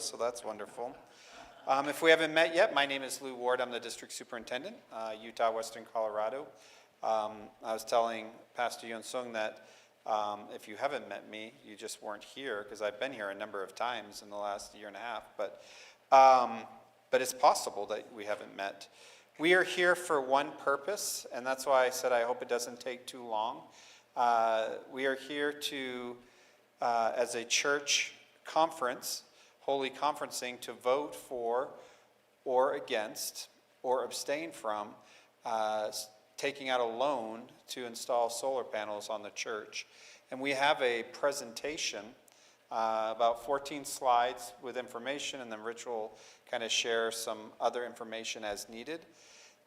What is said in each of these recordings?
so that's wonderful. If we haven't met yet, my name is Lou Ward. I'm the district superintendent, Utah, Western Colorado. I was telling Pastor Yun Sung that if you haven't met me, you just weren't here, because I've been here a number of times in the last year and a half, but it's possible that we haven't met. We are here for one purpose, and that's why I said I hope it doesn't take too long. We are here to, as a church conference, holy conferencing, to vote for or against or abstain from taking out a loan to install solar panels on the church. And we have a presentation, about 14 slides with information, and then Rich will kind of share some other information as needed.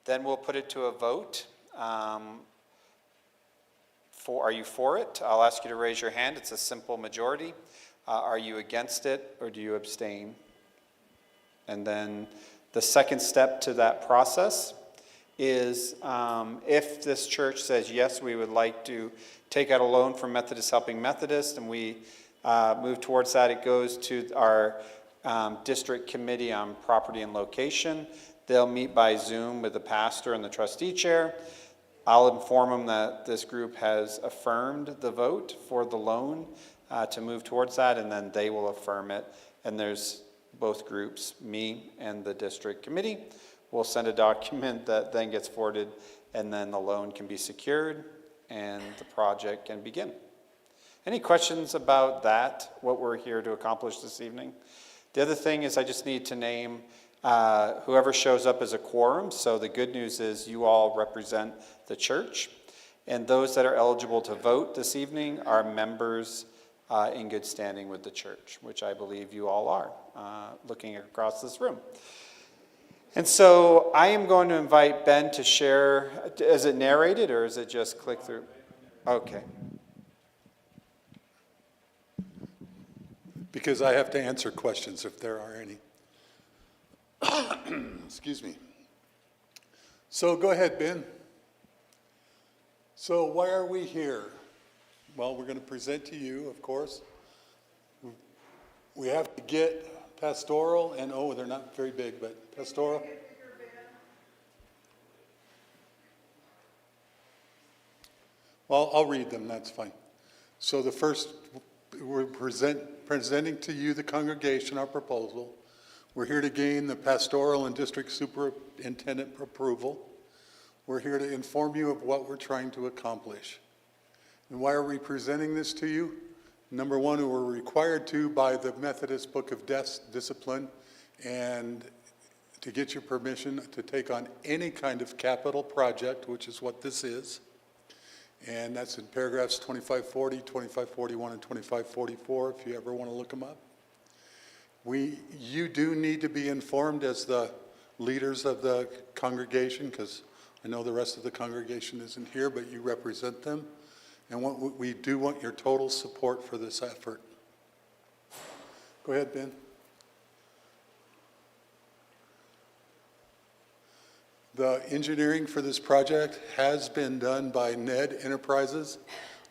Then we'll put it to a vote. Are you for it? I'll ask you to raise your hand. It's a simple majority. Are you against it, or do you abstain? And then the second step to that process is if this church says, yes, we would like to take out a loan from Methodist Helping Methodist, and we move towards that, it goes to our district committee on property and location. They'll meet by Zoom with the pastor and the trustee chair. I'll inform them that this group has affirmed the vote for the loan to move towards that, and then they will affirm it. And there's both groups, me and the district committee, will send a document that then gets forwarded, and then the loan can be secured and the project can begin. Any questions about that, what we're here to accomplish this evening? The other thing is I just need to name whoever shows up as a quorum. So the good news is you all represent the church, and those that are eligible to vote this evening are members in good standing with the church, which I believe you all are, looking across this room. And so I am going to invite Ben to share. Is it narrated or is it just click through? Okay. Because I have to answer questions if there are any. Excuse me. So go ahead, Ben. So why are we here? Well, we're going to present to you, of course. We have to get pastoral and, oh, they're not very big, but pastoral. Well, I'll read them, that's fine. So the first, we're presenting to you, the congregation, our proposal. We're here to gain the pastoral and district superintendent approval. We're here to inform you of what we're trying to accomplish. And why are we presenting this to you? Number one, we're required to by the Methodist Book of Discipline, and to get your permission to take on any kind of capital project, which is what this is. And that's in paragraphs 2540, 2541, and 2544, if you ever want to look them up. You do need to be informed as the leaders of the congregation, because I know the rest of the congregation isn't here, but you represent them. And we do want your total support for this effort. Go ahead, Ben. The engineering for this project has been done by NED Enterprises.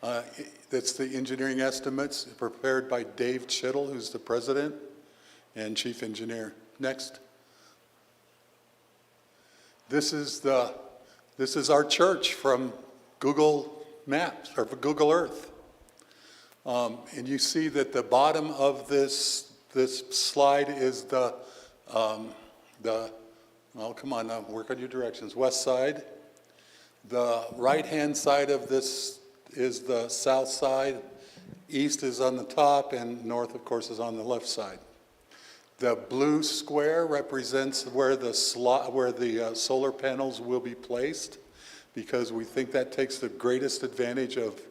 That's the engineering estimates prepared by Dave Chittle, who's the president and chief engineer. Next. This is our church from Google Maps, or Google Earth. And you see that the bottom of this slide is oh, come on now, work on your directions. West side. The right-hand side of this is the south side. East is on the top, and north, of course, is on the left side. The blue square represents where the solar panels will be placed, because we think that takes the greatest advantage of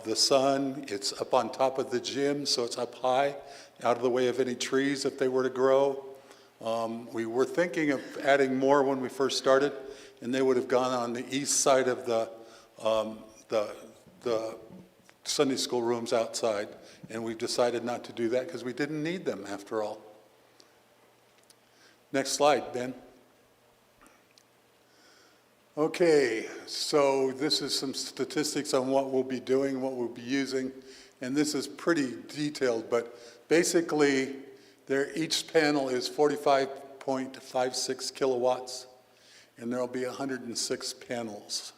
the sun. It's up on top of the gym, so it's up high, out of the way of any trees if they were to grow. We were thinking of adding more when we first started, and they would have gone on the east side of the Sunday school rooms outside, and we've decided not to do that because we didn't need them after all. Next slide, Ben. Okay, so this is some statistics on what we'll be doing, what we'll be using, and this is pretty detailed, but basically Each panel is 45.56 kilowatts, and there'll be 106 panels.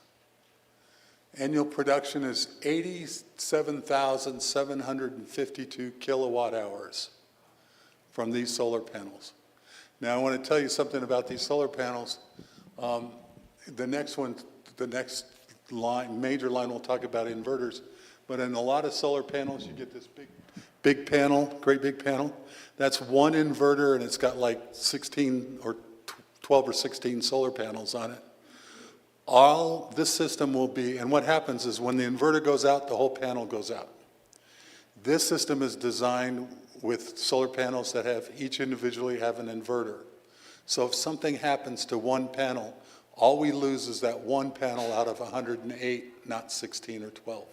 Annual production is 87,752 kilowatt hours from these solar panels. Now, I want to tell you something about these solar panels. The next line, major line, we'll talk about inverters. But in a lot of solar panels, you get this big panel, great big panel. That's one inverter, and it's got like 16 or 12 or 16 solar panels on it. All this system will be, and what happens is when the inverter goes out, the whole panel goes out. This system is designed with solar panels that each individually have an inverter. So if something happens to one panel, all we lose is that one panel out of 108, not 16 or 12.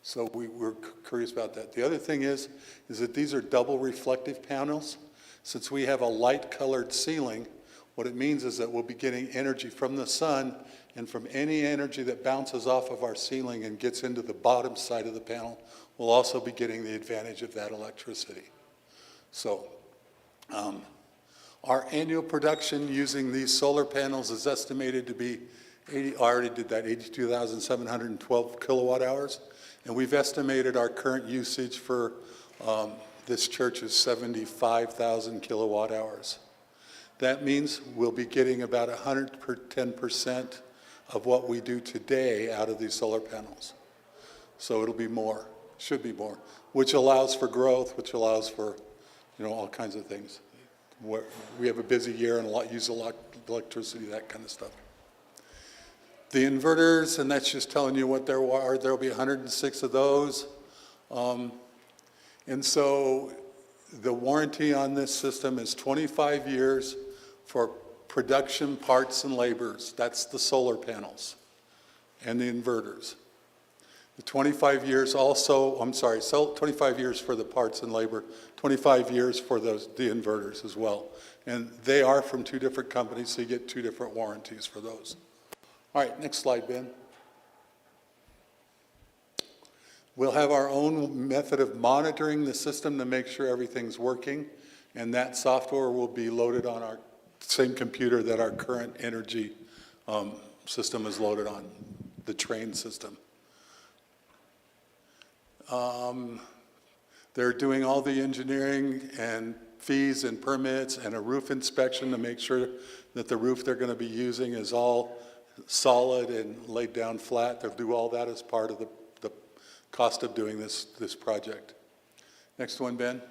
So we're curious about that. The other thing is that these are double reflective panels. Since we have a light colored ceiling, what it means is that we'll be getting energy from the sun, and from any energy that bounces off of our ceiling and gets into the bottom side of the panel, we'll also be getting the advantage of that electricity. So our annual production using these solar panels is estimated to be 82,712 kilowatt hours. And we've estimated our current usage for this church is 75,000 kilowatt hours. That means we'll be getting about 110% of what we do today out of these solar panels. So it'll be more, should be more, which allows for growth, which allows for, all kinds of things. We have a busy year and use a lot of electricity, that kind of stuff. The inverters, and that's just telling you what there are. There'll be 106 of those. And so the warranty on this system is 25 years for production parts and labors. That's the solar panels and the inverters. The 25 years also, 25 years for the parts and labor, 25 years for the inverters as well. And they are from two different companies, so you get two different warranties for those. All right, next slide, Ben. We'll have our own method of monitoring the system to make sure everything's working, and that software will be loaded on our same computer that our current energy system is loaded on, the Trane system. They're doing all the engineering and fees and permits and a roof inspection to make sure that the roof they're going to be using is all solid and laid down flat. They'll do all that as part of the cost of doing this project. Next one, Ben.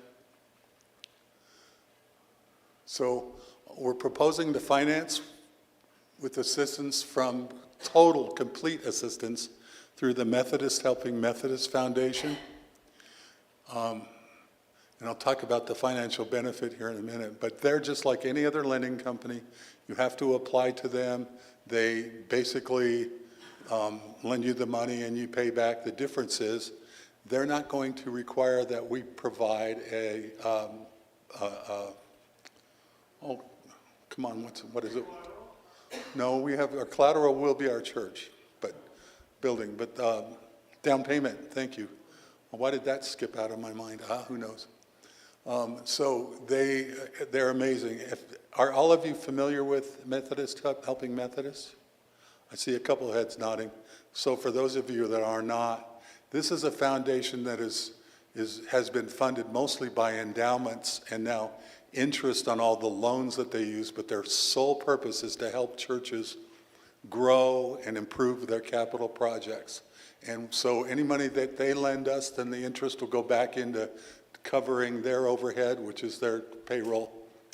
So we're proposing to finance with assistance from total, complete assistance through the Methodist Helping Methodist Foundation. And I'll talk about the financial benefit here in a minute, but they're just like any other lending company. You have to apply to them. They basically lend you the money and you pay back. The difference is they're not going to require that we provide what is it? No, we have, our collateral will be our church, but down payment, thank you. Well, why did that skip out of my mind? Who knows? So they're amazing. Are all of you familiar with Methodist, Helping Methodist? I see a couple of heads nodding. So for those of you that are not, this is a foundation that has been funded mostly by endowments and now interest on all the loans that they use, but their sole purpose is to help churches grow and improve their capital projects. And so any money that they lend us, then the interest will go back into covering their overhead, which is their payroll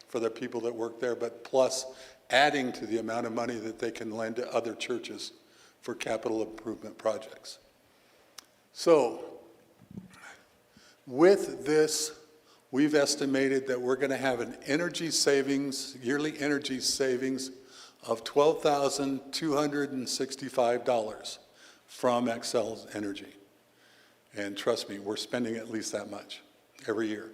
for the people that work there, but plus adding to the amount of money that they can lend to other churches for capital improvement projects. So with this, we've estimated that we're going to have an energy savings, yearly energy savings of $12,265 from Xcel's energy. And trust me, we're spending at least that much every year.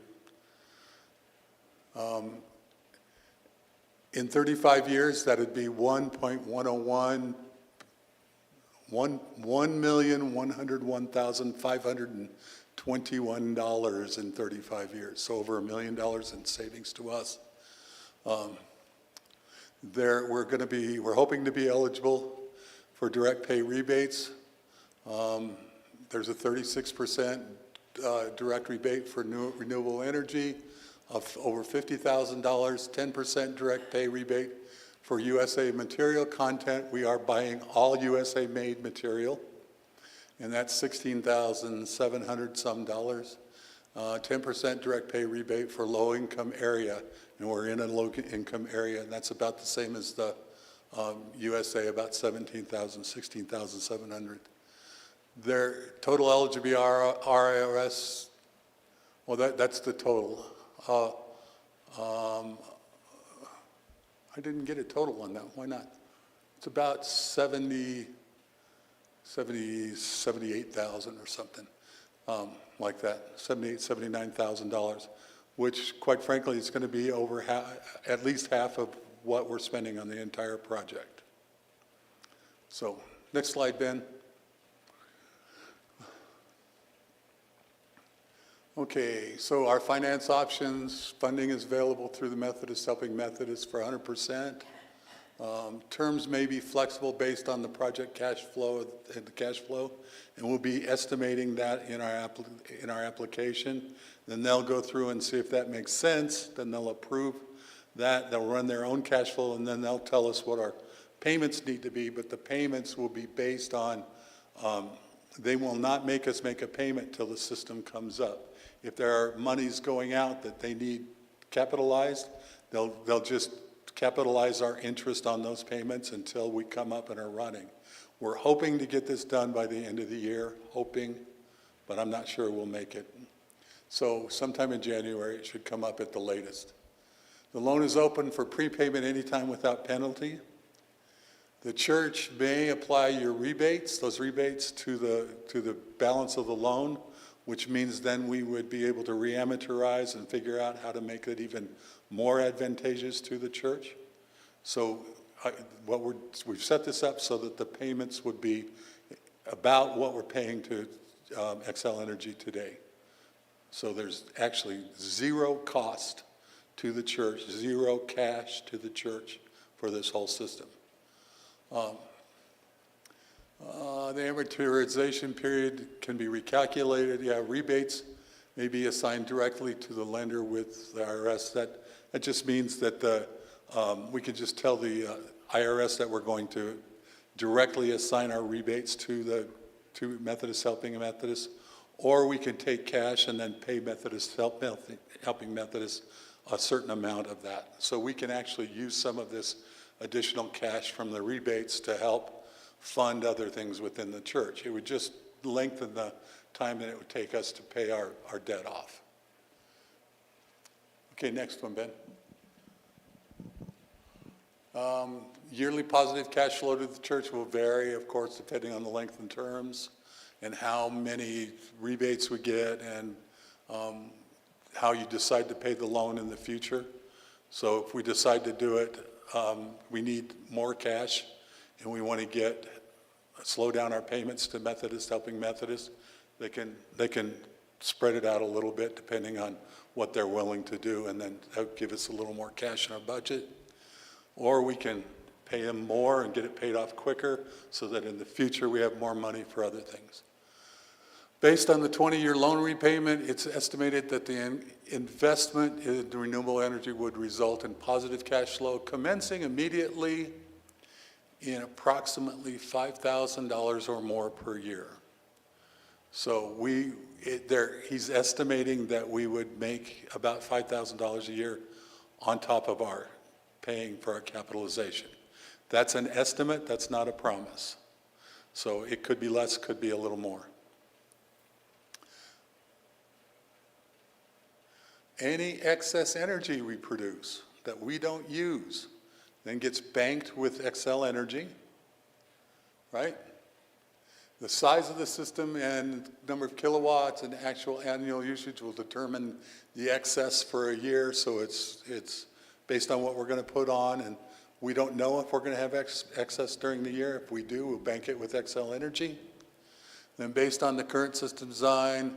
In 35 years, that'd be 1,101,502 $21 in 35 years, so over $1 million in savings to us. We're hoping to be eligible for direct pay rebates. There's a 36% direct rebate for renewable energy of over $50,000, 10% direct pay rebate for USA material content. We are buying all USA made material, and that's $16,700 some dollars. 10% direct pay rebate for low income area, and we're in a low income area, and that's about the same as the USA, about $17,000, $16,700. Their total eligibility RIRS, well, that's the total. I didn't get a total on that. Why not? It's about 78,000 or something like that, $79,000, which quite frankly is going to be over at least half of what we're spending on the entire project. So next slide, Ben. Okay, so our finance options, funding is available through the Methodist Helping Methodist for 100%. Terms may be flexible based on the project cash flow and the cash flow, and we'll be estimating that in our application. Then they'll go through and see if that makes sense. Then they'll approve that. They'll run their own cash flow, and then they'll tell us what our payments need to be. But the payments will be based on. They will not make us make a payment till the system comes up. If there are monies going out that they need capitalized, they'll just capitalize our interest on those payments until we come up and are running. We're hoping to get this done by the end of the year, but I'm not sure we'll make it. So sometime in January, it should come up at the latest. The loan is open for prepayment anytime without penalty. The church may apply your rebates, those rebates to the balance of the loan, which means then we would be able to re-amortize and figure out how to make it even more advantageous to the church. So we've set this up so that the payments would be about what we're paying to Xcel Energy today. So there's actually zero cost to the church, zero cash to the church for this whole system. The amortization period can be recalculated. Yeah, rebates may be assigned directly to the lender with the IRS. That just means that we can just tell the IRS that we're going to directly assign our rebates to Methodist Helping Methodist, or we can take cash and then pay Helping Methodist a certain amount of that. So we can actually use some of this additional cash from the rebates to help fund other things within the church. It would just lengthen the time that it would take us to pay our debt off. Okay, next one, Ben. Yearly positive cash flow to the church will vary, of course, depending on the length and terms and how many rebates we get and how you decide to pay the loan in the future. So if we decide to do it, we need more cash and we want to slow down our payments to Methodist Helping Methodist. They can spread it out a little bit depending on what they're willing to do, and then that'll give us a little more cash in our budget. Or we can pay them more and get it paid off quicker so that in the future we have more money for other things. Based on the 20-year loan repayment, it's estimated that the investment in renewable energy would result in positive cash flow commencing immediately in approximately $5,000 or more per year. So he's estimating that we would make about $5,000 a year on top of our paying for our capitalization. That's an estimate, that's not a promise. So it could be less, could be a little more. Any excess energy we produce that we don't use then gets banked with Xcel Energy, right? The size of the system and number of kilowatts and actual annual usage will determine the excess for a year, so it's based on what we're going to put on, and we don't know if we're going to have excess during the year. If we do, we'll bank it with Xcel Energy. Then based on the current system design,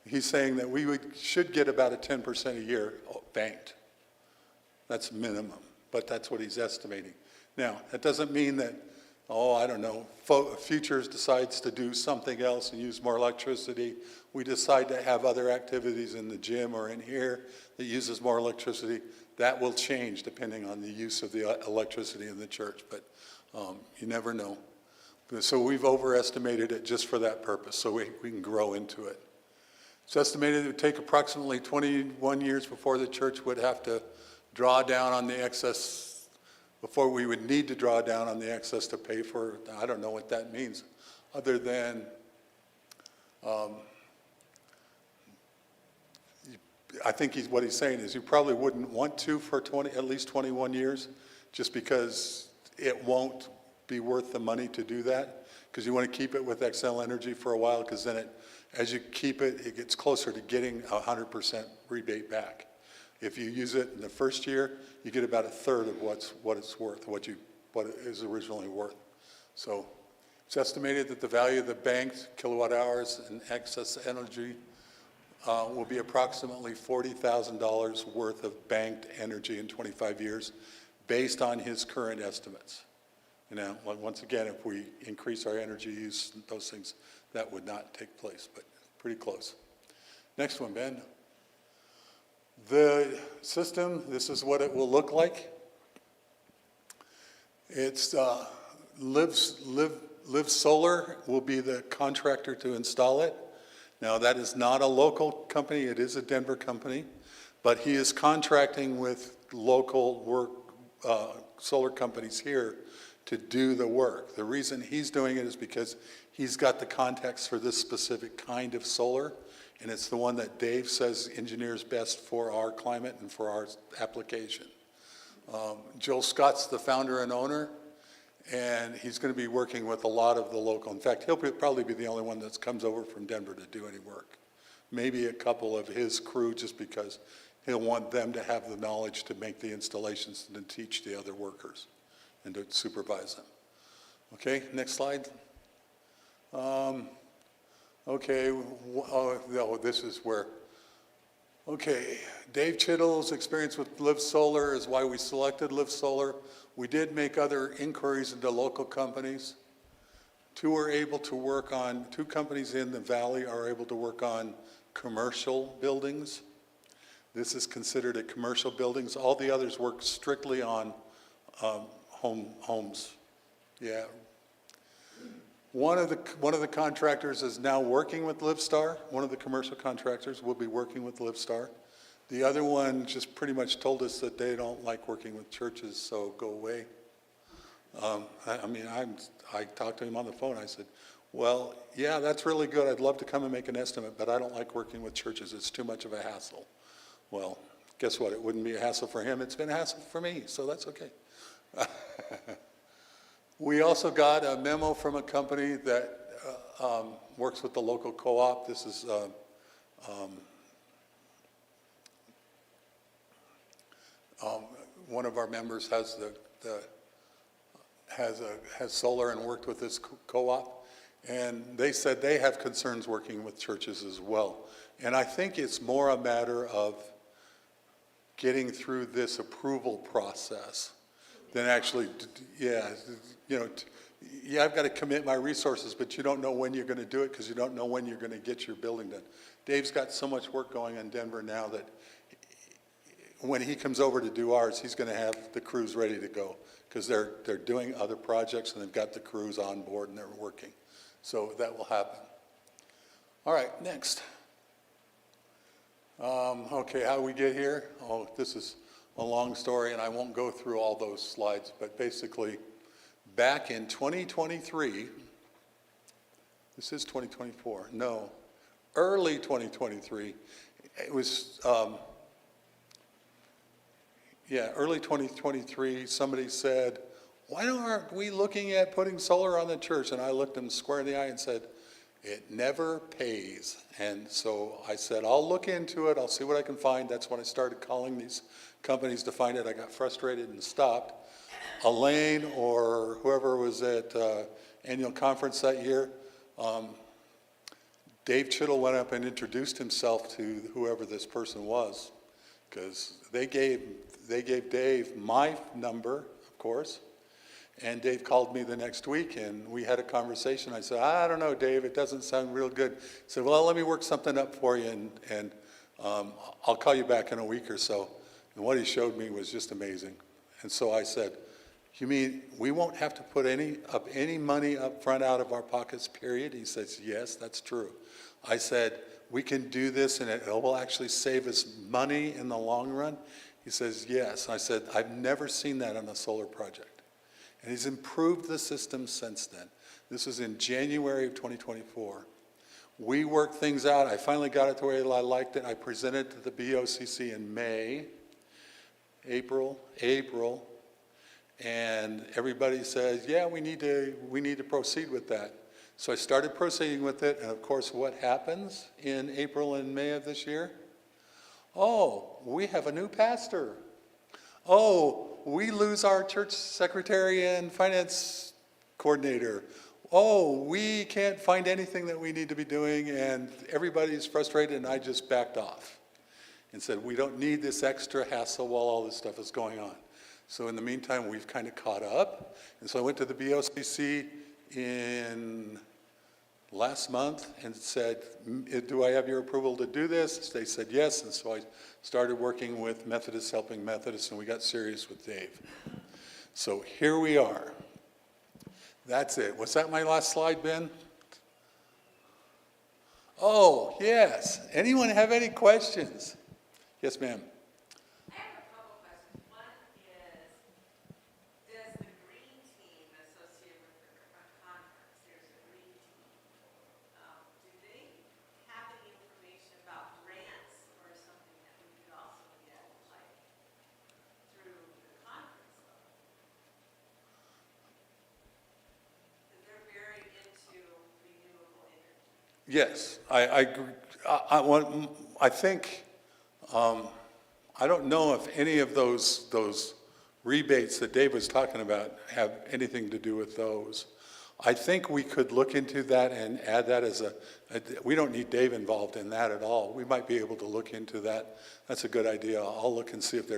He's saying that should get about a 10% a year banked. That's minimum, but that's what he's estimating. Now, that doesn't mean that, I don't know, Futures decides to do something else and use more electricity. We decide to have other activities in the gym or in here that uses more electricity. That will change depending on the use of the electricity in the church, but you never know. So we've overestimated it just for that purpose, so we can grow into it. It's estimated it would take approximately 21 years before the church would have to draw down on the excess, before we would need to draw down on the excess to pay for, I don't know what that means, other than I think what he's saying is you probably wouldn't want to for at least 21 years, just because it won't be worth the money to do that, because you want to keep it with Xcel Energy for a while, because then as you keep it, it gets closer to getting 100% rebate back. If you use it in the first year, you get about a third of what it's worth, what it is originally worth. So it's estimated that the value of the banked kilowatt hours and excess energy will be approximately $40,000 worth of banked energy in 25 years, based on his current estimates. Now, once again, if we increase our energy use, those things, that would not take place, but pretty close. Next one, Ben. The system, this is what it will look like. It's Live Solar will be the contractor to install it. Now, that is not a local company, it is a Denver company, but he is contracting with local solar companies here to do the work. The reason he's doing it is because he's got the contacts for this specific kind of solar, and it's the one that Dave says engineers best for our climate and for our application. Joel Scott's the founder and owner, and he's going to be working with a lot of the local. In fact, he'll probably be the only one that comes over from Denver to do any work. Maybe a couple of his crew, just because he'll want them to have the knowledge to make the installations and to teach the other workers and to supervise them. Okay, next slide. Okay, this is where, okay, Dave Chittle's experience with Live Solar is why we selected Live Solar. We did make other inquiries into local companies. Two companies in the valley are able to work on commercial buildings. This is considered a commercial buildings. All the others work strictly on homes. Yeah. One of the contractors is now working with LiveStar. One of the commercial contractors will be working with LiveStar. The other one just pretty much told us that they don't like working with churches, so go away. I talked to him on the phone. I said, well, yeah, that's really good. I'd love to come and make an estimate, but I don't like working with churches. It's too much of a hassle. Well, guess what? It wouldn't be a hassle for him. It's been a hassle for me, so that's okay. We also got a memo from a company that works with the local co-op. This is one of our members has has solar and worked with this co-op, and they said they have concerns working with churches as well. And I think it's more a matter of getting through this approval process than actually, I've got to commit my resources, but you don't know when you're going to do it because you don't know when you're going to get your building done. Dave's got so much work going in Denver now that when he comes over to do ours, he's going to have the crews ready to go because they're doing other projects and they've got the crews on board and they're working. So that will happen. All right, next. Okay, how do we get here? Oh, this is a long story and I won't go through all those slides, but basically back in 2023, this is 2024, no, early 2023, it was, early 2023, somebody said, why aren't we looking at putting solar on the church? And I looked them square in the eye and said, it never pays. And so I said, I'll look into it. I'll see what I can find. That's when I started calling these companies to find it. I got frustrated and stopped. Elaine or whoever was at annual conference that year Dave Chittle went up and introduced himself to whoever this person was, because they gave Dave my number, of course, and Dave called me the next week, and we had a conversation. I said, I don't know, Dave, it doesn't sound real good. He said, well, let me work something up for you, and I'll call you back in a week or so. And what he showed me was just amazing. And so I said, you mean we won't have to put any money up front out of our pockets, period? He says, yes, that's true. I said, we can do this and it will actually save us money in the long run? He says, yes. I said, I've never seen that on a solar project. And he's improved the system since then. This was in January of 2024. We worked things out. I finally got it the way I liked it. I presented it to the BOCC in April, and everybody says, yeah, we need to proceed with that. So I started proceeding with it, and of course, what happens in April and May of this year? Oh, we have a new pastor. Oh, we lose our church secretary and finance coordinator. Oh, we can't find anything that we need to be doing, and everybody's frustrated, and I just backed off and said, we don't need this extra hassle while all this stuff is going on. So in the meantime, we've kind of caught up. And so I went to the BOCC in last month and said, do I have your approval to do this? They said yes, and so I started working with Methodists Helping Methodists, and we got serious with Dave. So here we are. That's it. Was that my last slide, Ben? Oh, yes. Anyone have any questions? Yes, ma'am. I have a couple questions. One is, does the green team associated with the conference, there's a green team, do they have any information about grants or something that we could also get, like, through the conference though? Because they're very into renewable energy. Yes, I agree. I think, I don't know if any of those rebates that Dave was talking about have anything to do with those. I think we could look into that and add that as we don't need Dave involved in that at all. We might be able to look into that. That's a good idea. I'll look and see if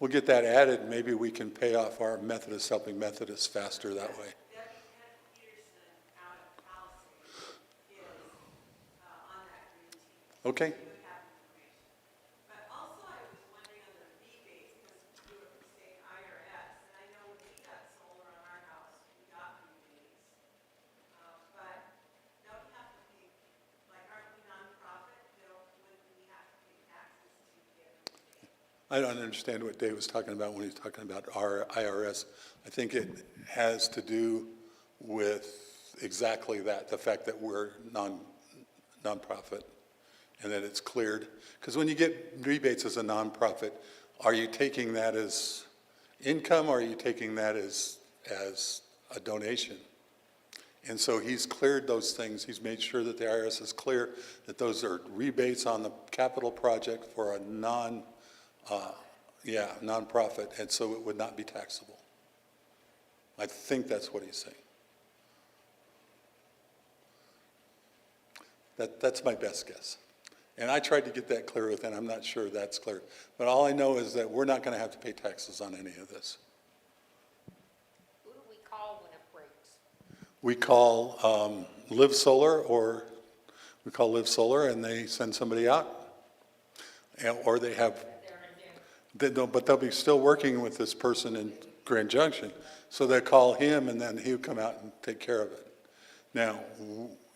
we'll get that added. Maybe we can pay off our Methodists Helping Methodists faster that way. Debbie Peterson out of Palisades is on that green team. Okay? We would have information. But also I was wondering on the rebates, because we were saying IRS, and I know when we got solar on our house, we got rebates. But don't we have to pay, like, aren't we nonprofit? Wouldn't we have to pay taxes to get rebates? I don't understand what Dave was talking about when he's talking about our IRS. I think it has to do with exactly that, the fact that we're nonprofit and that it's cleared. Because when you get rebates as a nonprofit, are you taking that as income or are you taking that as a donation? And so he's cleared those things. He's made sure that the IRS is clear that those are rebates on the capital project for a nonprofit, and so it would not be taxable. I think that's what he's saying. That's my best guess. And I tried to get that clear with him. I'm not sure that's clear. But all I know is that we're not going to have to pay taxes on any of this. Who do we call when it breaks? We call Live Solar, and they send somebody out. Or they have, but they'll be still working with this person in Grand Junction. So they call him and then he'll come out and take care of it. Now,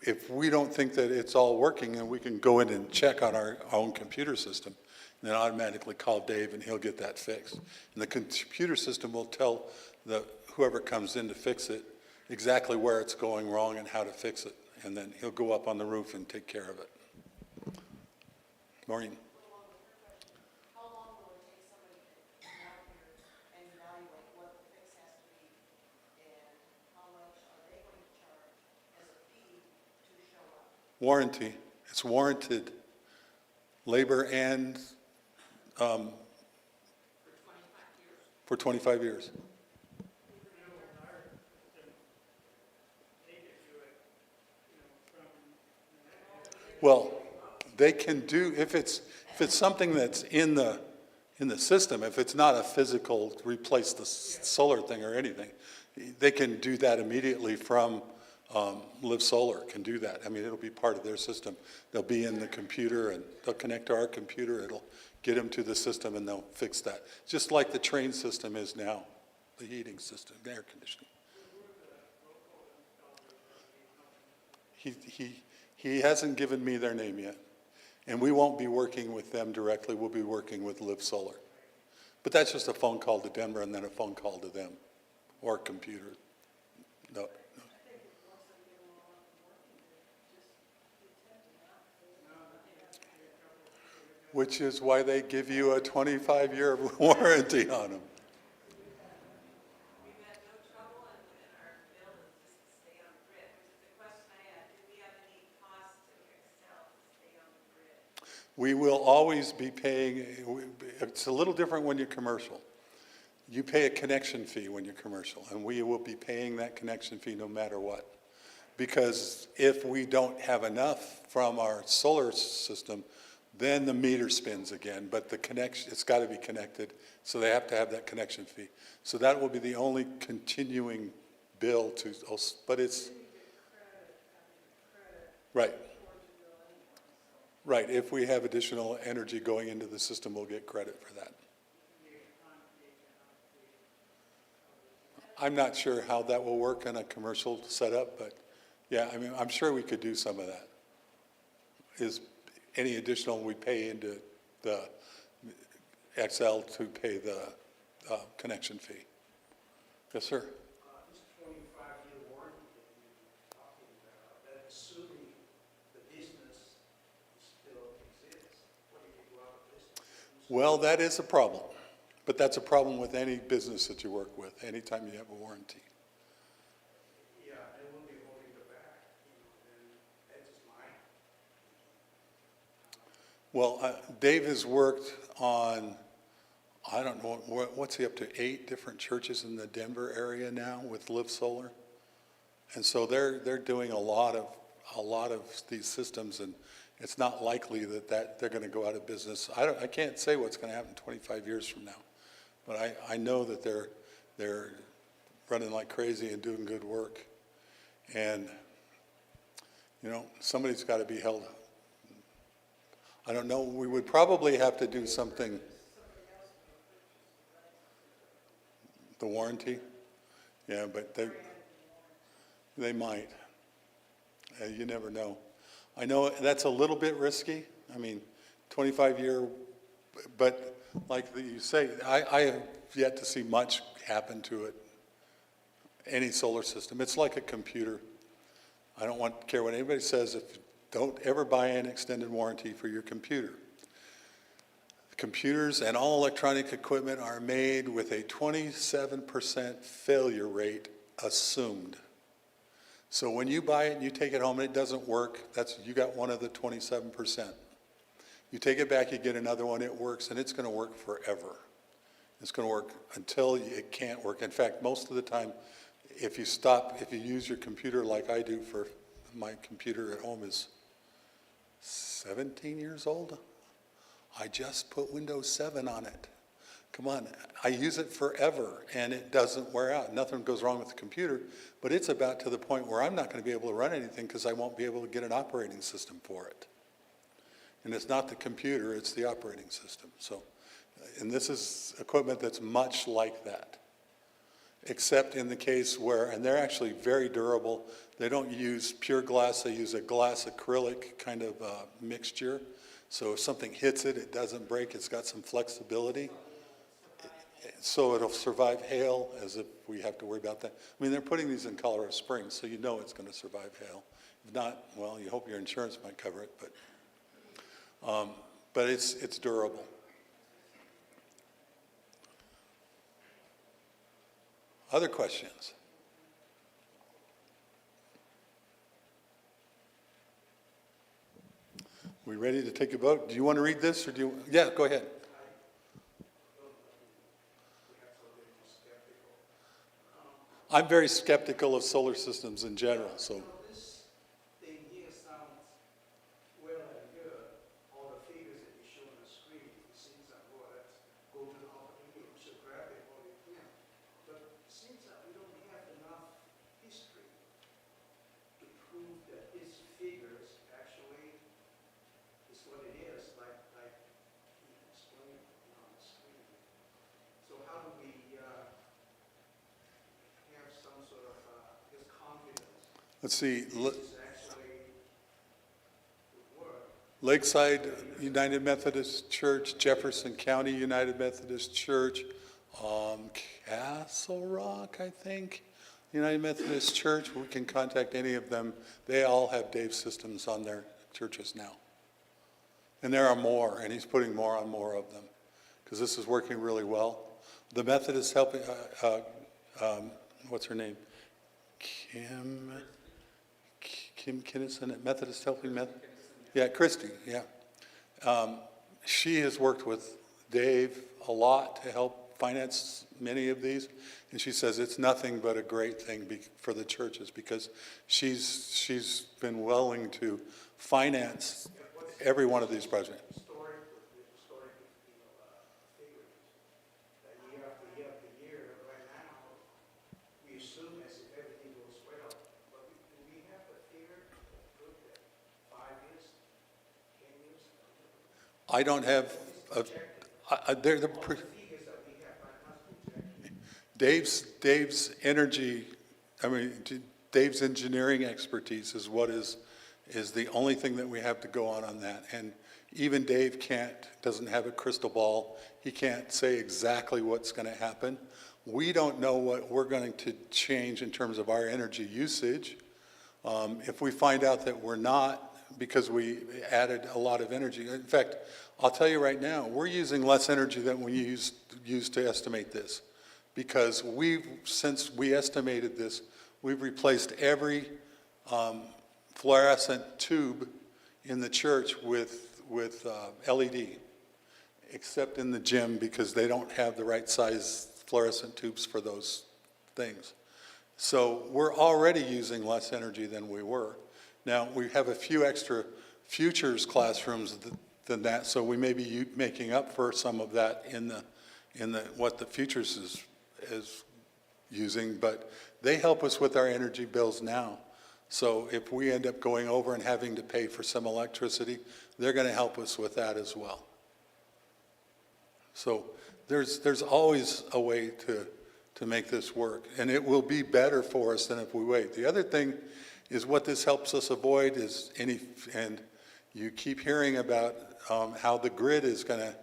if we don't think that it's all working, then we can go in and check on our own computer system and then automatically call Dave and he'll get that fixed. And the computer system will tell whoever comes in to fix it exactly where it's going wrong and how to fix it. And then he'll go up on the roof and take care of it. Maureen? How long will it take somebody to come out here and evaluate what the fix has to be? And how much are they going to charge as a fee to show up? Warranty. It's warranted. Labor and for 25 years. Well, they can do, if it's something that's in the system, if it's not a physical, replace the solar thing or anything, they can do that immediately from, Live Solar can do that. I mean, it'll be part of their system. They'll be in the computer and they'll connect to our computer, it'll get them to the system and they'll fix that. Just like the train system is now, the heating system, the air conditioning. He hasn't given me their name yet. And we won't be working with them directly, we'll be working with Live Solar. But that's just a phone call to Denver and then a phone call to them, or computer. No. Which is why they give you a 25-year warranty on them. We've had no trouble and our bill is just to stay on the grid, which is the question I had. Do we have any cost to Excel to stay on the grid? We will always be paying, it's a little different when you're commercial. You pay a connection fee when you're commercial, and we will be paying that connection fee no matter what. Because if we don't have enough from our solar system, then the meter spins again, but the connection, it's got to be connected, so they have to have that connection fee. So that will be the only continuing bill to, but it's, right. Right, if we have additional energy going into the system, we'll get credit for that. I'm not sure how that will work in a commercial setup, but yeah, I mean, I'm sure we could do some of that. Is any additional we pay into the XL to pay the connection fee. Yes, sir? This 25-year warranty that you're talking about, that's assuming the business still exists. What if you go out of business? Well, that is a problem, but that's a problem with any business that you work with, anytime you have a warranty. Yeah, they will be holding the back, and that's just mine. Well, Dave has worked on, I don't know, what's he up to, 8 different churches in the Denver area now with Live Solar? And so they're doing a lot of these systems, and it's not likely that they're going to go out of business. I can't say what's going to happen 25 years from now, but I know that they're running like crazy and doing good work. And, you know, somebody's got to be held. I don't know, we would probably have to do something. The warranty? Yeah, but they might. You never know. I know that's a little bit risky. I mean, 25-year, but like you say, I have yet to see much happen to it. Any solar system. It's like a computer. I don't care what anybody says. Don't ever buy an extended warranty for your computer. Computers and all electronic equipment are made with a 27% failure rate assumed. So when you buy it and you take it home and it doesn't work, you got one of the 27%. You take it back, you get another one, it works, and it's going to work forever. It's going to work until it can't work. In fact, most of the time, if you use your computer like I do, for my computer at home is 17 years old. I just put Windows 7 on it. Come on, I use it forever and it doesn't wear out. Nothing goes wrong with the computer, but it's about to the point where I'm not going to be able to run anything because I won't be able to get an operating system for it. And it's not the computer, it's the operating system. So, and this is equipment that's much like that, except in the case where, and they're actually very durable. They don't use pure glass, they use a glass acrylic kind of mixture. So if something hits it, it doesn't break, it's got some flexibility. So it'll survive hail, as if we have to worry about that. I mean, they're putting these in Colorado Springs, so you know it's going to survive hail. If not, well, you hope your insurance might cover it, but it's durable. Other questions? We ready to take a vote? Do you want to read this, or do you? Yeah, go ahead. I'm very skeptical of solar systems in general, so. This thing here sounds well Let's see, Is actually would work. Lakeside United Methodist Church, Jefferson County United Methodist Church, Castle Rock, I think, United Methodist Church. We can contact any of them. They all have Dave systems on their churches now. And there are more, and he's putting more on more of them, because this is working really well. The Methodist helping, what's her name? Kim Kinnison at Methodist Helping Methodist? Yeah, Christy, yeah. She has worked with Dave a lot to help finance many of these, and she says it's nothing but a great thing for the churches, because she's been willing to finance every one of these projects. Historic figures, that year after year after year, right now, we assume as if everything goes well, but do we have a figure look at 5 years, 10 years? I don't have, they're the, Figures that we have right now projected. Dave's energy, Dave's engineering expertise is what is the only thing that we have to go on that. And even Dave doesn't have a crystal ball. He can't say exactly what's going to happen. We don't know what we're going to change in terms of our energy usage. If we find out that we're not, because we added a lot of energy. In fact, I'll tell you right now, we're using less energy than we used to estimate this. Because since we estimated this, we've replaced every fluorescent tube in the church with LED, except in the gym, because they don't have the right size fluorescent tubes for those things. So we're already using less energy than we were. Now, we have a few extra futures classrooms than that, so we may be making up for some of that in what the futures is using, but they help us with our energy bills now. So if we end up going over and having to pay for some electricity, they're going to help us with that as well. So there's always a way to make this work, and it will be better for us than if we wait. The other thing is, what this helps us avoid is and you keep hearing about how the grid is going to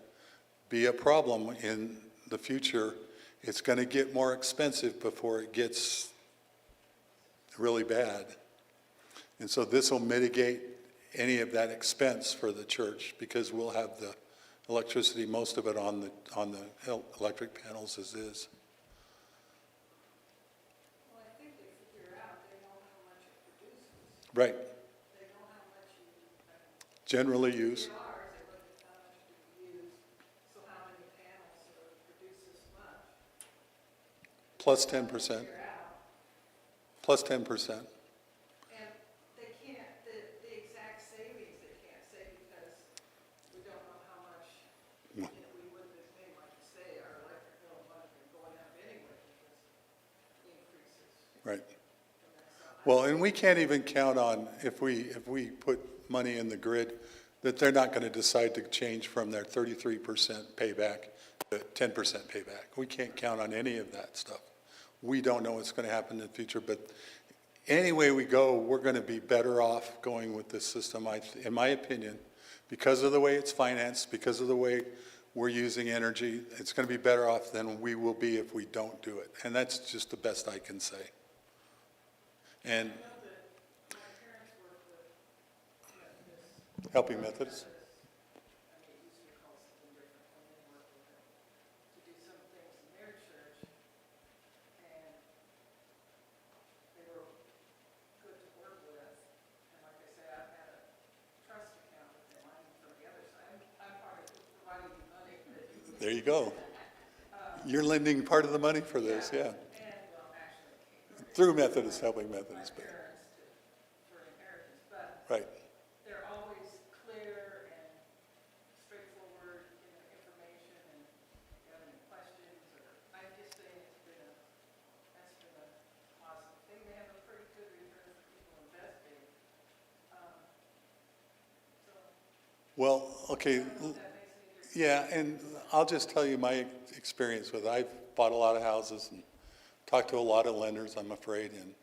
be a problem in the future. It's going to get more expensive before it gets really bad. And so this will mitigate any of that expense for the church, because we'll have the electricity, most of it on the electric panels as is. Well, I think they figure out, they know how much it produces. Right. They know how much you, Generally use. ours, they look at how much we use, so how many panels produce this much. Plus 10%. Figure out. Plus 10%. And they can't, the exact savings they can't say, because we don't know how much, we wouldn't have paid, like you say, our electric bill might have been going up anyway because of the increases Right. from that side. Well, and we can't even count on, if we put money in the grid, that they're not going to decide to change from their 33% payback to 10% payback. We can't count on any of that stuff. We don't know what's going to happen in the future, but any way we go, we're going to be better off going with this system, in my opinion, because of the way it's financed, because of the way we're using energy. It's going to be better off than we will be if we don't do it. And that's just the best I can say. And Helping Methodist. I mean, it used to be called something different when they worked with them to do some things in their church. And they were good to work with. And like I said, I've had a trust account with them. I'm from the other side. I'm part of providing you money. There you go. You're lending part of the money for this, yeah. And, well, actually, Through Methodist, Helping Methodist. my parents for inheritance. But Right. they're always clear and straightforward in the information, and if you have any questions, or, I just think that's been a positive thing. They have a pretty good return for people investing. So, Well, okay, I don't know if that makes any difference. yeah, and I'll just tell you my experience with it. I've bought a lot of houses and talked to a lot of lenders, I'm afraid, and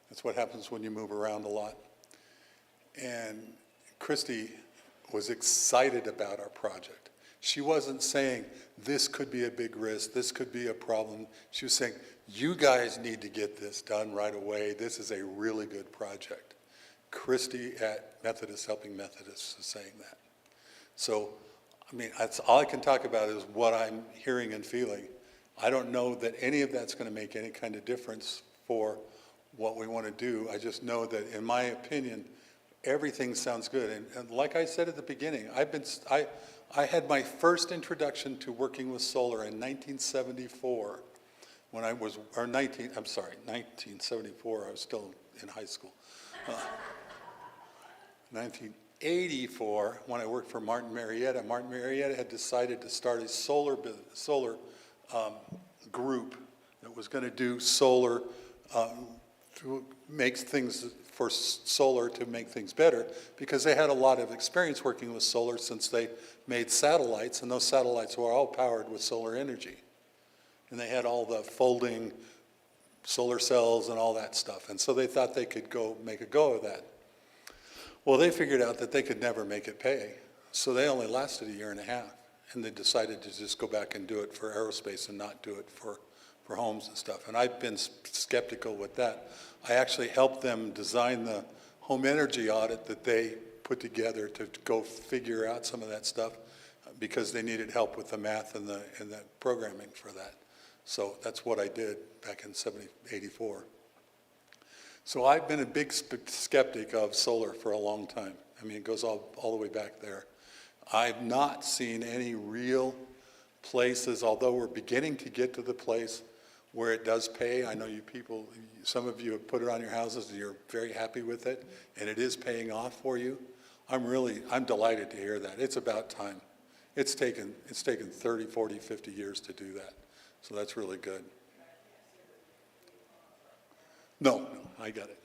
That's what happens when you move around a lot. And Christy was excited about our project. She wasn't saying, this could be a big risk, this could be a problem. She was saying, you guys need to get this done right away. This is a really good project. Christy at Methodist Helping Methodists is saying that. So, I mean, that's all I can talk about is what I'm hearing and feeling. I don't know that any of that's going to make any kind of difference for what we want to do. I just know that, in my opinion, everything sounds good. And like I said at the beginning, I had my first introduction to working with solar in 1974 when I was, or 1974, I was still in high school. 1984, when I worked for Martin Marietta. Martin Marietta had decided to start a solar group that was going to do solar, to make things for solar to make things better, because they had a lot of experience working with solar since they made satellites, and those satellites were all powered with solar energy. And they had all the folding solar cells and all that stuff. And so they thought they could go make a go of that. Well, they figured out that they could never make it pay. So they only lasted a year and a half. And they decided to just go back and do it for aerospace and not do it for homes and stuff. And I've been skeptical with that. I actually helped them design the home energy audit that they put together to go figure out some of that stuff, because they needed help with the math and the programming for that. So that's what I did back in 84. So I've been a big skeptic of solar for a long time. I mean, it goes all the way back there. I've not seen any real places, although we're beginning to get to the place where it does pay. I know you people, some of you have put it on your houses and you're very happy with it, and it is paying off for you. I'm delighted to hear that. It's about time. It's taken 30, 40, 50 years to do that. So that's really good. No, I got it.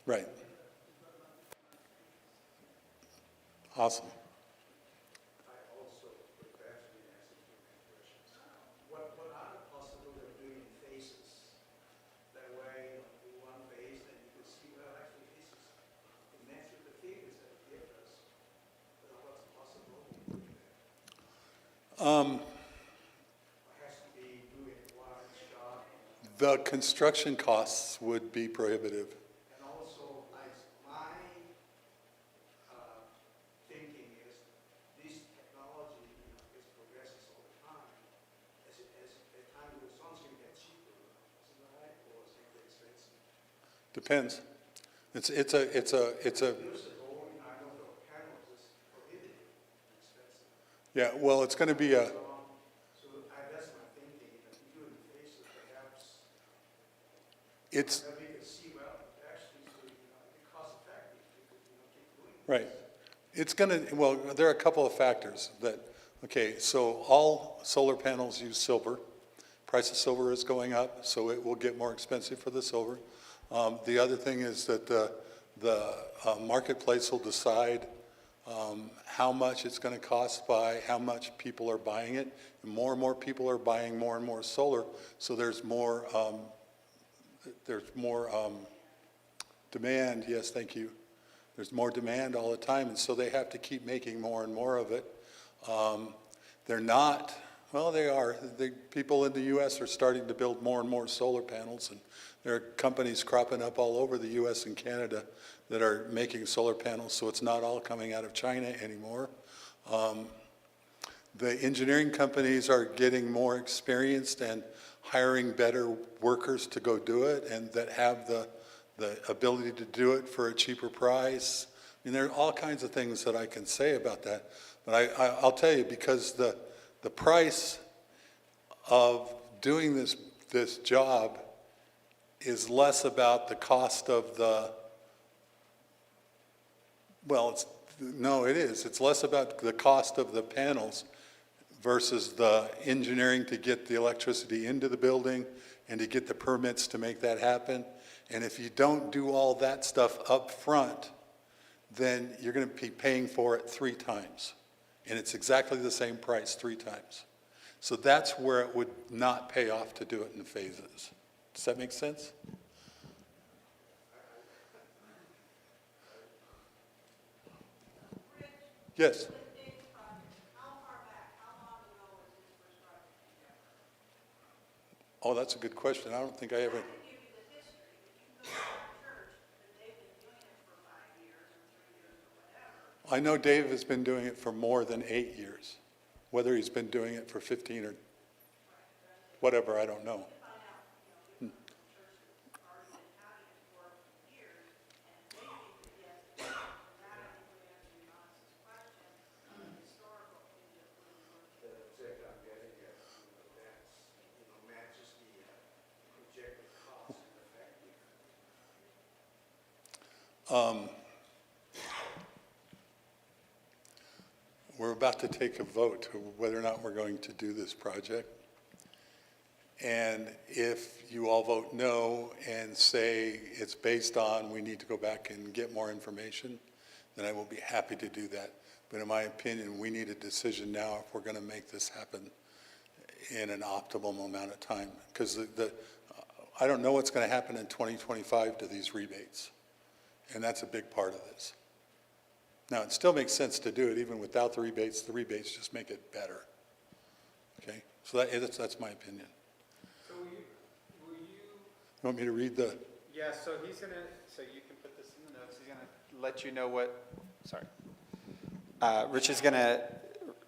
Right. Awesome. I also would perhaps be asking too many questions. What are the possibilities of doing phases? That way, you do one phase, then you can see, well, actually, this is, it matches the figures that it gives us. But what's the possibility of doing that? It has to be doing one shot, The construction costs would be prohibitive. and also, like, my thinking is, this technology, it progresses all the time. As time goes on, it's going to get cheaper, isn't that right? Or is it going to get expensive? Depends. It's a Years ago, I know the panels is prohibitive expensive. yeah. Well, it's going to be a. So that's my thinking, that you do it in phases, perhaps, It's that we could see, well, actually, so, it cost effective, we could, keep doing it. right. It's going to. Well, there are a couple of factors that. Okay, so all solar panels use silver. Price of silver is going up, so it will get more expensive for the silver. The other thing is that the marketplace will decide how much it's going to cost by how much people are buying it. And more people are buying more and more solar, so there's more demand. Yes, thank you. There's more demand all the time, and so they have to keep making more and more of it. They're not, well, they are. People in the U.S. are starting to build more and more solar panels, and there are companies cropping up all over the U.S. and Canada that are making solar panels, so it's not all coming out of China anymore. The engineering companies are getting more experienced and hiring better workers to go do it, and that have the ability to do it for a cheaper price. I mean, there are all kinds of things that I can say about that. But I'll tell you, because the price of doing this job is less about the cost of the, well, it is. It's less about the cost of the panels versus the engineering to get the electricity into the building and to get the permits to make that happen. And if you don't do all that stuff up front, then you're going to be paying for it 3 times. And it's exactly the same price 3 times. So that's where it would not pay off to do it in phases. Does that make sense? Yes. Oh, that's a good question. I don't think I ever. I know Dave has been doing it for more than 8 years. Whether he's been doing it for 15 or whatever, I don't know. The object I'm getting at, that's, matches the projected cost and effective. We're about to take a vote to whether or not we're going to do this project. And if you all vote no and say it's based on we need to go back and get more information, then I will be happy to do that. But in my opinion, we need a decision now if we're going to make this happen in an optimal amount of time. Because I don't know what's going to happen in 2025 to these rebates. And that's a big part of this. Now, it still makes sense to do it even without the rebates. The rebates just make it better. Okay? So that's my opinion. So will you? You want me to read the? Yeah, so he's gonna, so you can put this in the notes, he's gonna let you know what, sorry. Rich is gonna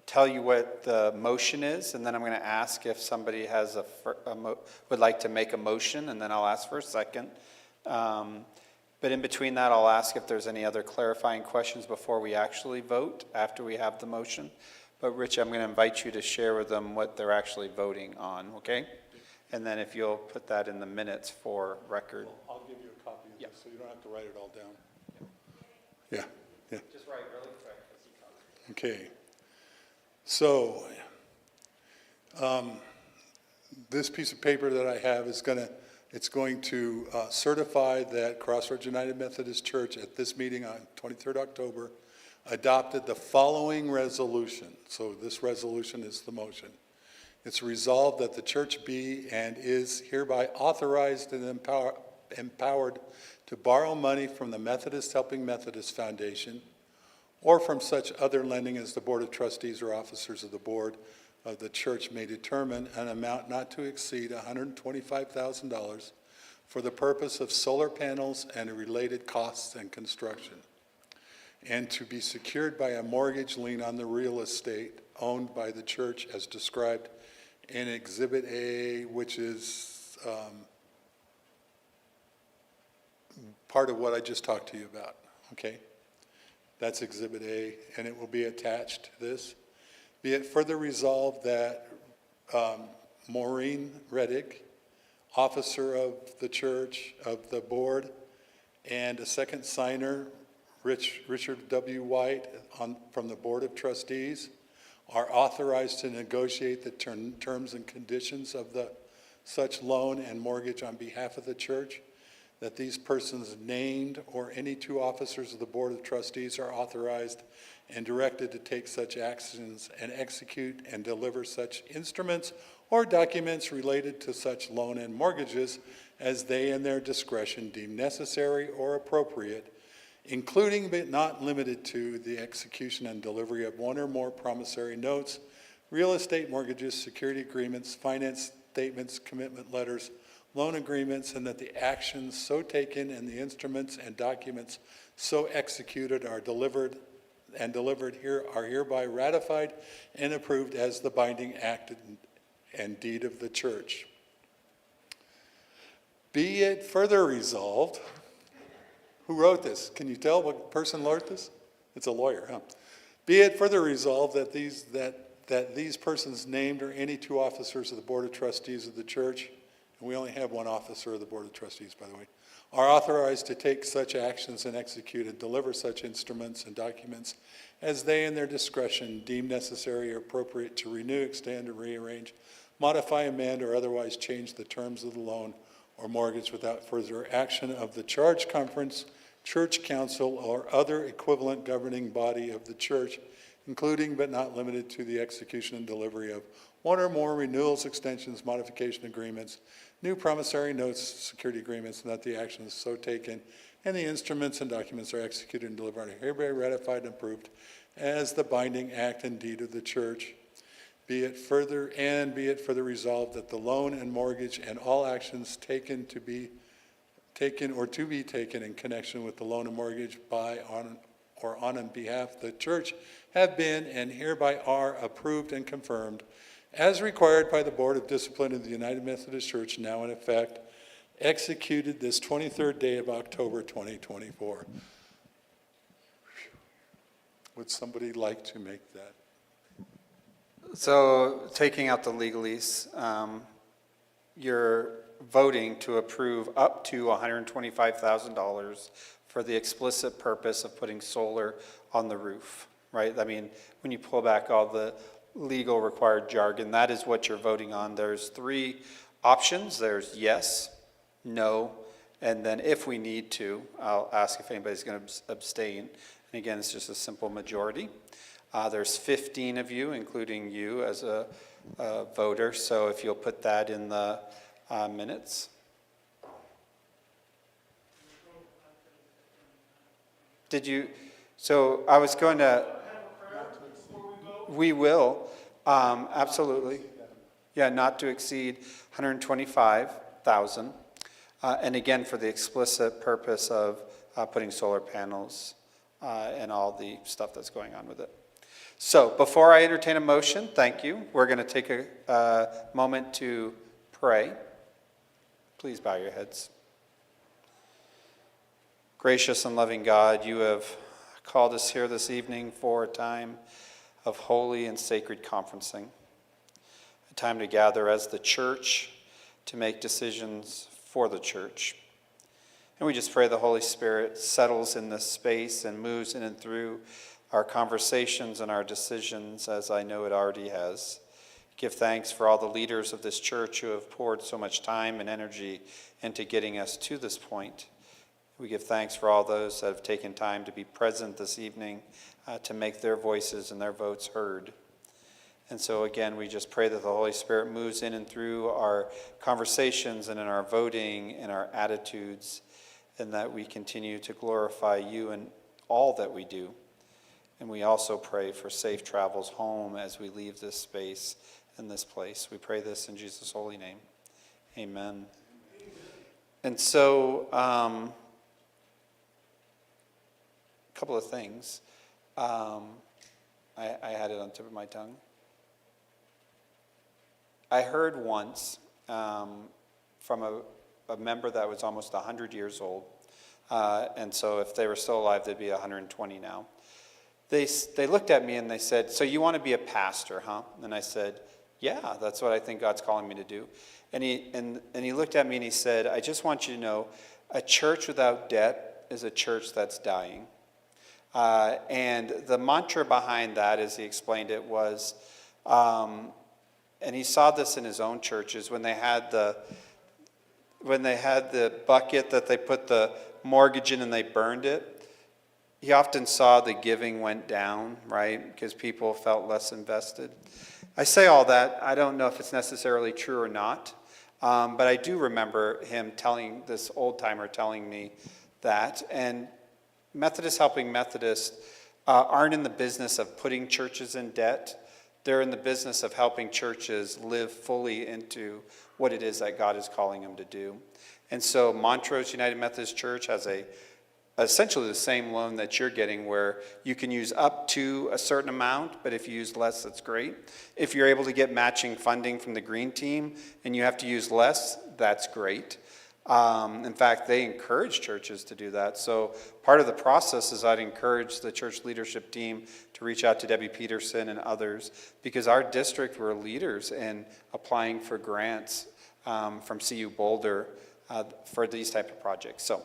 tell you what the motion is, and then I'm gonna ask if somebody has would like to make a motion, and then I'll ask for a second. But in between that, I'll ask if there's any other clarifying questions before we actually vote, after we have the motion. But Rich, I'm gonna invite you to share with them what they're actually voting on, okay? And then if you'll put that in the minutes for record. I'll give you a copy of Yeah. this so you don't have to write it all down. Yeah, yeah. Just write really quick. Okay. So, this piece of paper that I have is it's going to certify that Crossroads United Methodist Church at this meeting on 23rd October adopted the following resolution. So this resolution is the motion. It's resolved that the church be and is hereby authorized and empowered to borrow money from the Methodist Helping Methodist Foundation or from such other lending as the Board of Trustees or officers of the board of the church may determine an amount not to exceed $125,000 for the purpose of solar panels and related costs and construction, and to be secured by a mortgage lien on the real estate owned by the church as described in Exhibit A, which is part of what I just talked to you about, okay? That's Exhibit A, and it will be attached to this. Be it further resolved that Maureen Reddick, officer of the church, of the board, and a second signer, Richard W. White, from the Board of Trustees, are authorized to negotiate the terms and conditions of such loan and mortgage on behalf of the church, that these persons named or any two officers of the Board of Trustees are authorized and directed to take such actions and execute and deliver such instruments or documents related to such loan and mortgages as they in their discretion deem necessary or appropriate, including but not limited to the execution and delivery of one or more promissory notes, real estate mortgages, security agreements, finance statements, commitment letters, loan agreements, and that the actions so taken and the instruments and documents so executed are delivered here are hereby ratified and approved as the binding act and deed of the church. Be it further resolved, who wrote this? Can you tell what person wrote this? It's a lawyer, huh? Be it further resolved that these persons named or any two officers of the Board of Trustees of the church, and we only have one officer of the Board of Trustees, by the way, are authorized to take such actions and execute and deliver such instruments and documents as they in their discretion deem necessary or appropriate to renew, extend, or rearrange, modify, amend, or otherwise change the terms of the loan or mortgage without further action of the charge conference, church council, or other equivalent governing body of the church, including but not limited to the execution and delivery of one or more renewals, extensions, modification agreements, new promissory notes, security agreements, and that the actions so taken and the instruments and documents are executed and delivered are hereby ratified and approved as the binding act and deed of the church. Be it further resolved that the loan and mortgage and all actions taken to be taken in connection with the loan and mortgage by, on, or on behalf of the church have been and hereby are approved and confirmed as required by the Board of Discipline of the United Methodist Church, now in effect, executed this 23rd day of October 2024. Would somebody like to make that? So taking out the legalese, you're voting to approve up to $125,000 for the explicit purpose of putting solar on the roof, right? I mean, when you pull back all the legal required jargon, that is what you're voting on. There's three options. There's yes, no, and then if we need to, I'll ask if anybody's going to abstain. And again, it's just a simple majority. There's 15 of you, including you as a voter, so if you'll put that in the minutes. Did you, so I was going to, we will, absolutely. Yeah, not to exceed 125,000. And again, for the explicit purpose of putting solar panels and all the stuff that's going on with it. So before I entertain a motion, thank you. We're going to take a moment to pray. Please bow your heads. Gracious and loving God, you have called us here this evening for a time of holy and sacred conferencing, a time to gather as the church to make decisions for the church. And we just pray the Holy Spirit settles in this space and moves in and through our conversations and our decisions, as I know it already has. Give thanks for all the leaders of this church who have poured so much time and energy into getting us to this point. We give thanks for all those that have taken time to be present this evening to make their voices and their votes heard. And so again, we just pray that the Holy Spirit moves in and through our conversations and in our voting and our attitudes, and that we continue to glorify you in all that we do. And we also pray for safe travels home as we leave this space and this place. We pray this in Jesus' holy name. Amen. And so, a couple of things. I had it on the tip of my tongue. I heard once from a member that was almost 100 years old. And so if they were still alive, they'd be 120 now. They looked at me and they said, "So you want to be a pastor, huh?" And I said, "Yeah, that's what I think God's calling me to do." And he looked at me and he said, "I just want you to know, a church without debt is a church that's dying." And the mantra behind that, as he explained it, was, and he saw this in his own churches, when they had the bucket that they put the mortgage in and they burned it, he often saw the giving went down, right? Because people felt less invested. I say all that, I don't know if it's necessarily true or not, but I do remember him telling, this old timer telling me that. And Methodists Helping Methodists aren't in the business of putting churches in debt. They're in the business of helping churches live fully into what it is that God is calling them to do. And so Montrose United Methodist Church has essentially the same loan that you're getting, where you can use up to a certain amount, but if you use less, that's great. If you're able to get matching funding from the Green Team and you have to use less, that's great. In fact, they encourage churches to do that. So part of the process is I'd encourage the church leadership team to reach out to Debbie Peterson and others, because our district were leaders in applying for grants from CU Boulder for these type of projects. So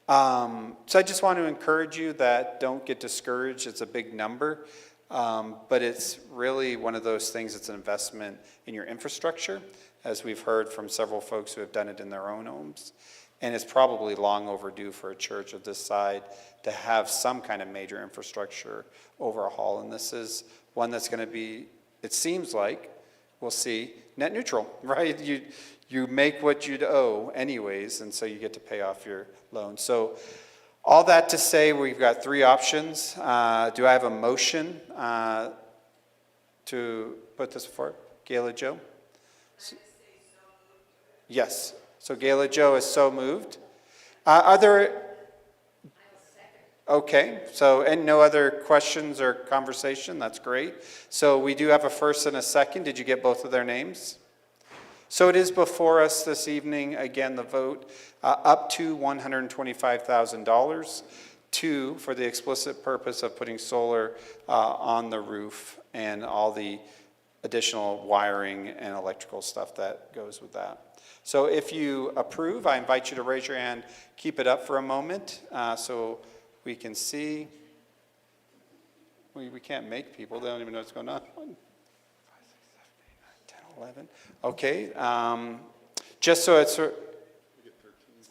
I just want to encourage you that don't get discouraged. It's a big number, but it's really one of those things. It's an investment in your infrastructure, as we've heard from several folks who have done it in their own homes. And it's probably long overdue for a church of this side to have some kind of major infrastructure overhaul. And this is one that's going to be, it seems like, we'll see, net neutral, right? You make what you'd owe anyways, and so you get to pay off your loan. So all that to say, we've got three options. Do I have a motion to put this forward? Gayla Joe? Yes. So Gayla Joe is so moved. Are there... Okay, so, and no other questions or conversation? That's great. So we do have a first and a second. Did you get both of their names? So it is before us this evening, again, the vote, up to $125,000 for the explicit purpose of putting solar on the roof and all the additional wiring and electrical stuff that goes with that. So if you approve, I invite you to raise your hand, keep it up for a moment so we can see. We can't make people, they don't even know what's going on. 1, 5, 6, 7, 8, 9, 10, 11. Okay, just so it's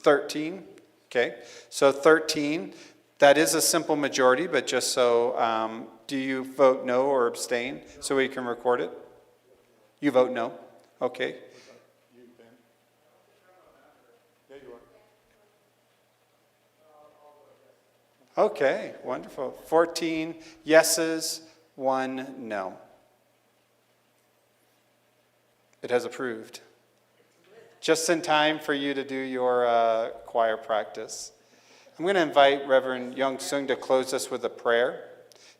13. Okay, so 13, that is a simple majority, but just so, do you vote no or abstain so we can record it? You vote no? Okay. Okay, wonderful. 14 yeses, 1 no. It has approved. Just in time for you to do your choir practice. I'm going to invite Reverend Young Sung to close us with a prayer.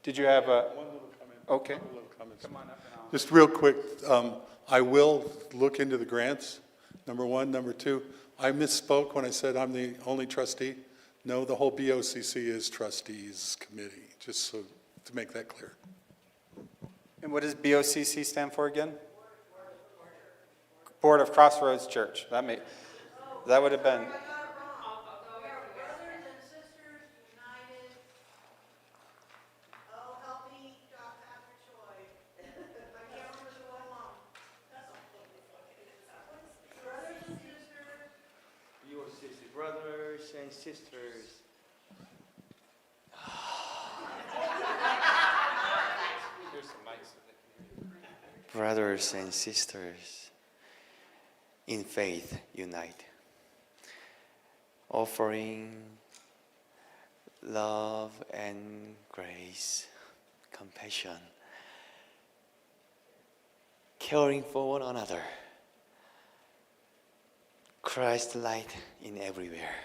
Did you have a... One little comment. Okay. One little comment. Come on up and I'll... Just real quick, I will look into the grants, number one. Number two, I misspoke when I said I'm the only trustee. No, the whole BOCC is trustees committee, just so to make that clear. And what does BOCC stand for again? Board of Crossroads Church. That would have been... Brothers and Sisters United, oh, help me, Pastor Choi. I can't remember the one long. Brothers and sisters. Your sister, brothers and sisters. Here's some mics so they can hear you. Brothers and sisters, in faith unite, offering love and grace, compassion, caring for one another, Christ's light in everywhere.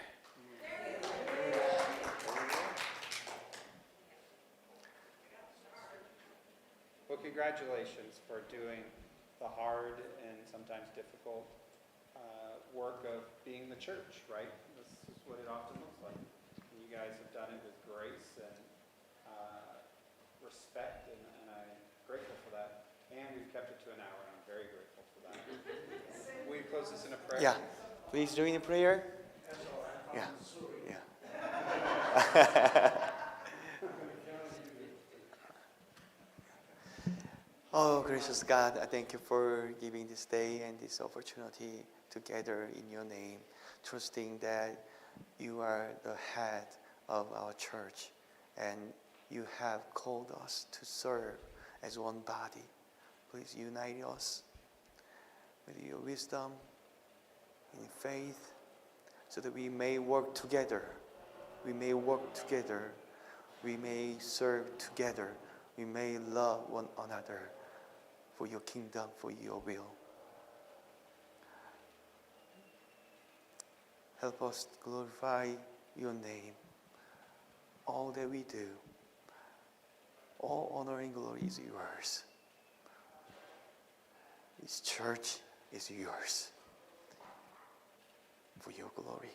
Well, congratulations for doing the hard and sometimes difficult work of being the church, right? This is what it often looks like. And you guys have done it with grace and respect, and I'm grateful for that. And we've kept it to an hour, and I'm very grateful for that. Will you close this in a prayer? Yeah, please join in prayer. Yeah, yeah. Oh, gracious God, I thank you for giving this day and this opportunity to gather in your name, trusting that you are the head of our church and you have called us to serve as one body. Please unite us with your wisdom, in faith, so that we may work together. We may work together. We may serve together. We may love one another for your kingdom, for your will. Help us glorify your name. All that we do, all honor and glory is yours. This church is yours for your glory.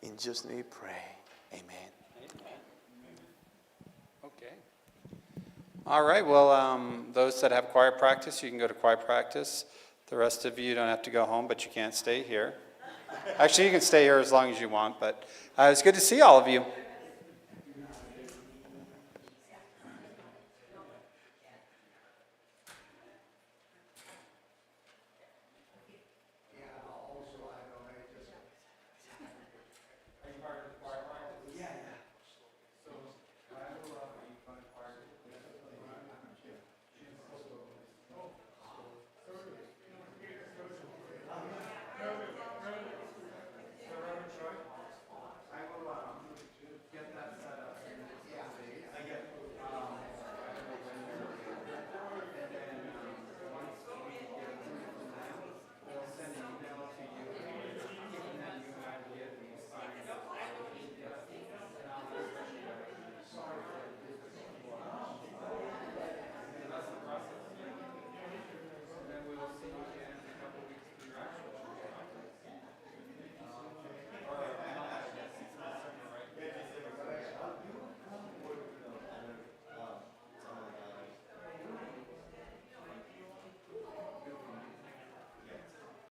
In Jesus' name we pray. Amen. Okay. All right, well, those that have choir practice, you can go to choir practice. The rest of you don't have to go home, but you can't stay here. Actually, you can stay here as long as you want, but it's good to see all of you.